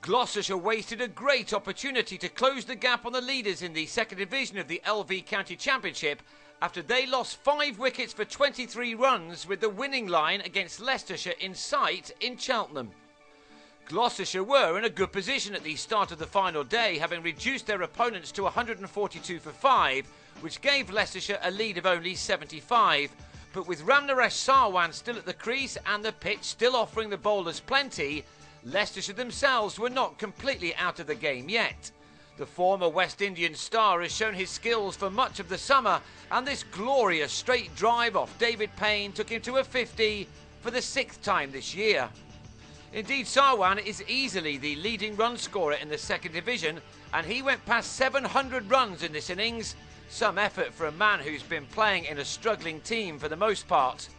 Gloucestershire wasted a great opportunity to close the gap on the leaders in the second division of the LV County Championship after they lost 5 wickets for 23 runs with the winning line against Leicestershire in sight in Cheltenham. Gloucestershire were in a good position at the start of the final day, having reduced their opponents to 142 for 5, which gave Leicestershire a lead of only 75. But with Ramnaresh Sarwan still at the crease and the pitch still offering the bowlers plenty, Leicestershire themselves were not completely out of the game yet. The former West Indian star has shown his skills for much of the summer, and this glorious straight drive off David Payne took him to a 50 for the 6th time this year. Indeed, Sarwan is easily the leading run scorer in the second division, and he went past 700 runs in this innings. Some effort for a man who's been playing in a struggling team for the most part.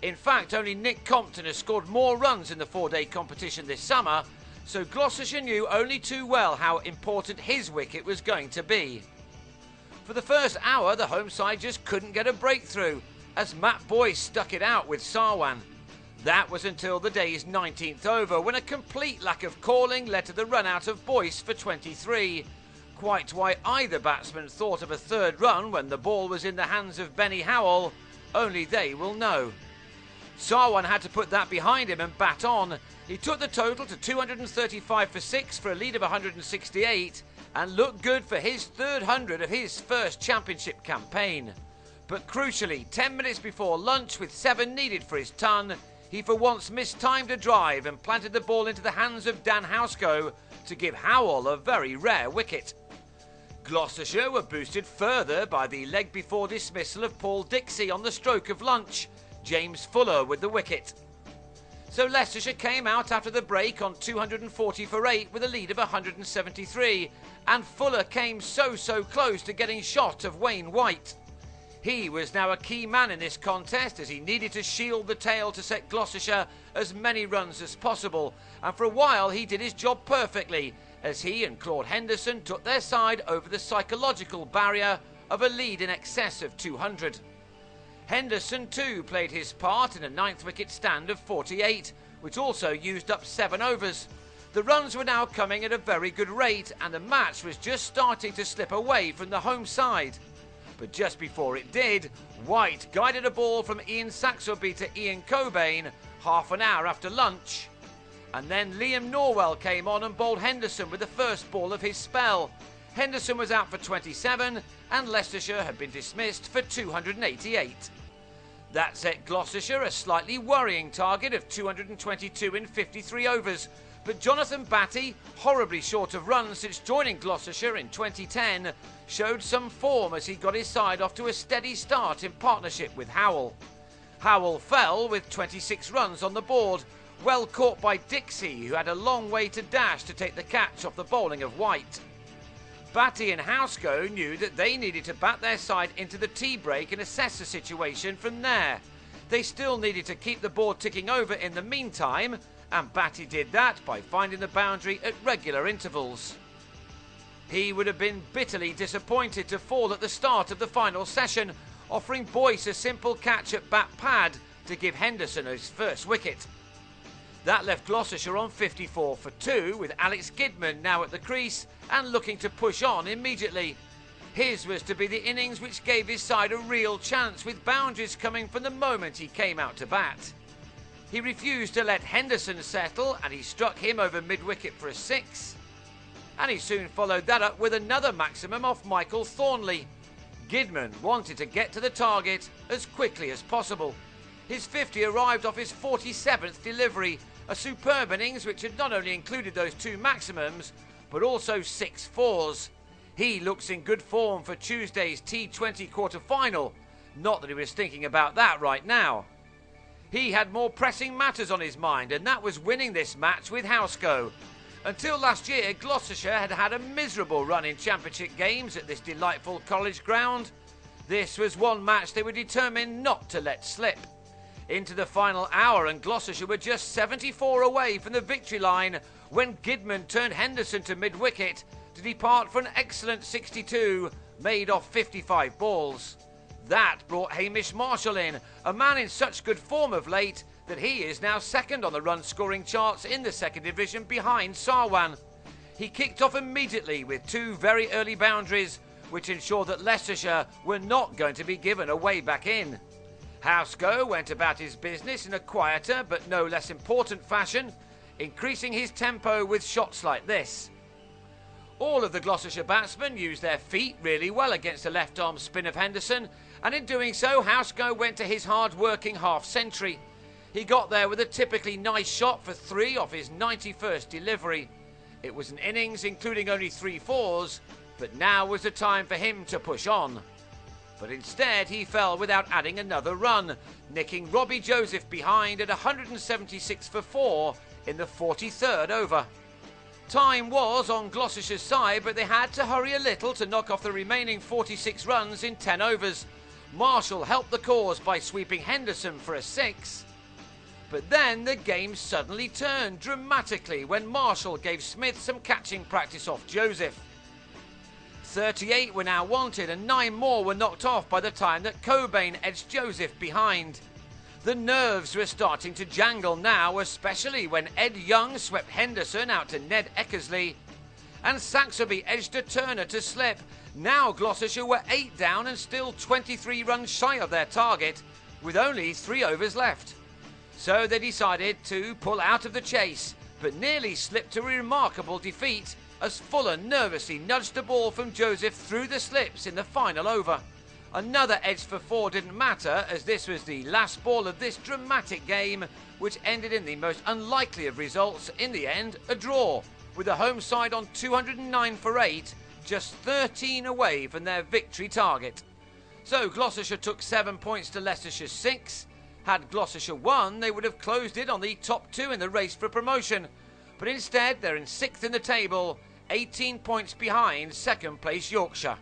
In fact, only Nick Compton has scored more runs in the 4-day competition this summer, so Gloucestershire knew only too well how important his wicket was going to be. For the first hour, the home side just couldn't get a breakthrough, as Matt Boyce stuck it out with Sarwan. That was until the day's 19th over, when a complete lack of calling led to the run out of Boyce for 23. Quite why either batsman thought of a third run when the ball was in the hands of Benny Howell, only they will know. Sarwan had to put that behind him and bat on. He took the total to 235 for 6 for a lead of 168 and looked good for his 3rd 100 of his first championship campaign. But crucially, 10 minutes before lunch with 7 needed for his ton, he for once mistimed a drive and planted the ball into the hands of Dan Housego to give Howell a very rare wicket. Gloucestershire were boosted further by the leg before dismissal of Paul Dixie on the stroke of lunch, James Fuller with the wicket. So Leicestershire came out after the break on 240 for 8 with a lead of 173, and Fuller came so close to getting shot of Wayne White. He was now a key man in this contest as he needed to shield the tail to set Gloucestershire as many runs as possible, and for a while he did his job perfectly as he and Claude Henderson took their side over the psychological barrier of a lead in excess of 200. Henderson too played his part in a 9th wicket stand of 48, which also used up 7 overs. The runs were now coming at a very good rate and the match was just starting to slip away from the home side. But just before it did, White guided a ball from Ian Saxelby to Ian Cobain half an hour after lunch. And then Liam Norwell came on and bowled Henderson with the first ball of his spell. Henderson was out for 27 and Leicestershire had been dismissed for 288. That set Gloucestershire a slightly worrying target of 222 in 53 overs, but Jonathan Batty, horribly short of runs since joining Gloucestershire in 2010, showed some form as he got his side off to a steady start in partnership with Howell. Howell fell with 26 runs on the board, well caught by Dixie, who had a long way to dash to take the catch off the bowling of White. Batty and Housego knew that they needed to bat their side into the tea break and assess the situation from there. They still needed to keep the board ticking over in the meantime, and Batty did that by finding the boundary at regular intervals. He would have been bitterly disappointed to fall at the start of the final session, offering Boyce a simple catch at bat pad to give Henderson his first wicket. That left Gloucestershire on 54 for 2, with Alex Gidman now at the crease and looking to push on immediately. His was to be the innings which gave his side a real chance, with boundaries coming from the moment he came out to bat. He refused to let Henderson settle and he struck him over mid-wicket for a 6. And he soon followed that up with another maximum off Michael Thornley. Gidman wanted to get to the target as quickly as possible. His 50 arrived off his 47th delivery, a superb innings which had not only included those 2 maximums, but also 6 fours. He looks in good form for Tuesday's T20 quarter-final, not that he was thinking about that right now. He had more pressing matters on his mind, and that was winning this match with Housego. Until last year, Gloucestershire had had a miserable run in championship games at this delightful college ground. This was one match they were determined not to let slip. Into the final hour and Gloucestershire were just 74 away from the victory line when Gidman turned Henderson to mid-wicket to depart for an excellent 62 made off 55 balls. That brought Hamish Marshall in, a man in such good form of late that he is now second on the run-scoring charts in the second division behind Sarwan. He kicked off immediately with 2 very early boundaries, which ensured that Leicestershire were not going to be given a way back in. Housego went about his business in a quieter but no less important fashion, increasing his tempo with shots like this. All of the Gloucestershire batsmen used their feet really well against the left-arm spin of Henderson, and in doing so, Housego went to his hard-working half-century. He got there with a typically nice shot for 3 off his 91st delivery. It was an innings including only 3 fours, but now was the time for him to push on. But instead he fell without adding another run, nicking Robbie Joseph behind at 176 for 4 in the 43rd over. Time was on Gloucestershire's side, but they had to hurry a little to knock off the remaining 46 runs in 10 overs. Marshall helped the cause by sweeping Henderson for a 6. But then the game suddenly turned dramatically when Marshall gave Smith some catching practice off Joseph. 38 were now wanted and 9 more were knocked off by the time that Cobain edged Joseph behind. The nerves were starting to jangle now, especially when Ed Young swept Henderson out to Ned Eckersley, and Saxby edged a Turner to slip. Now Gloucestershire were 8 down and still 23 runs shy of their target, with only 3 overs left. So they decided to pull out of the chase, but nearly slipped to a remarkable defeat as Fuller nervously nudged the ball from Joseph through the slips in the final over. Another edge for 4 didn't matter, as this was the last ball of this dramatic game, which ended in the most unlikely of results, in the end, a draw, with the home side on 209 for 8, just 13 away from their victory target. So Gloucestershire took 7 points to Leicestershire's 6. Had Gloucestershire won, they would have closed it on the top 2 in the race for promotion, but instead they're in 6th in the table, 18 points behind second place Yorkshire.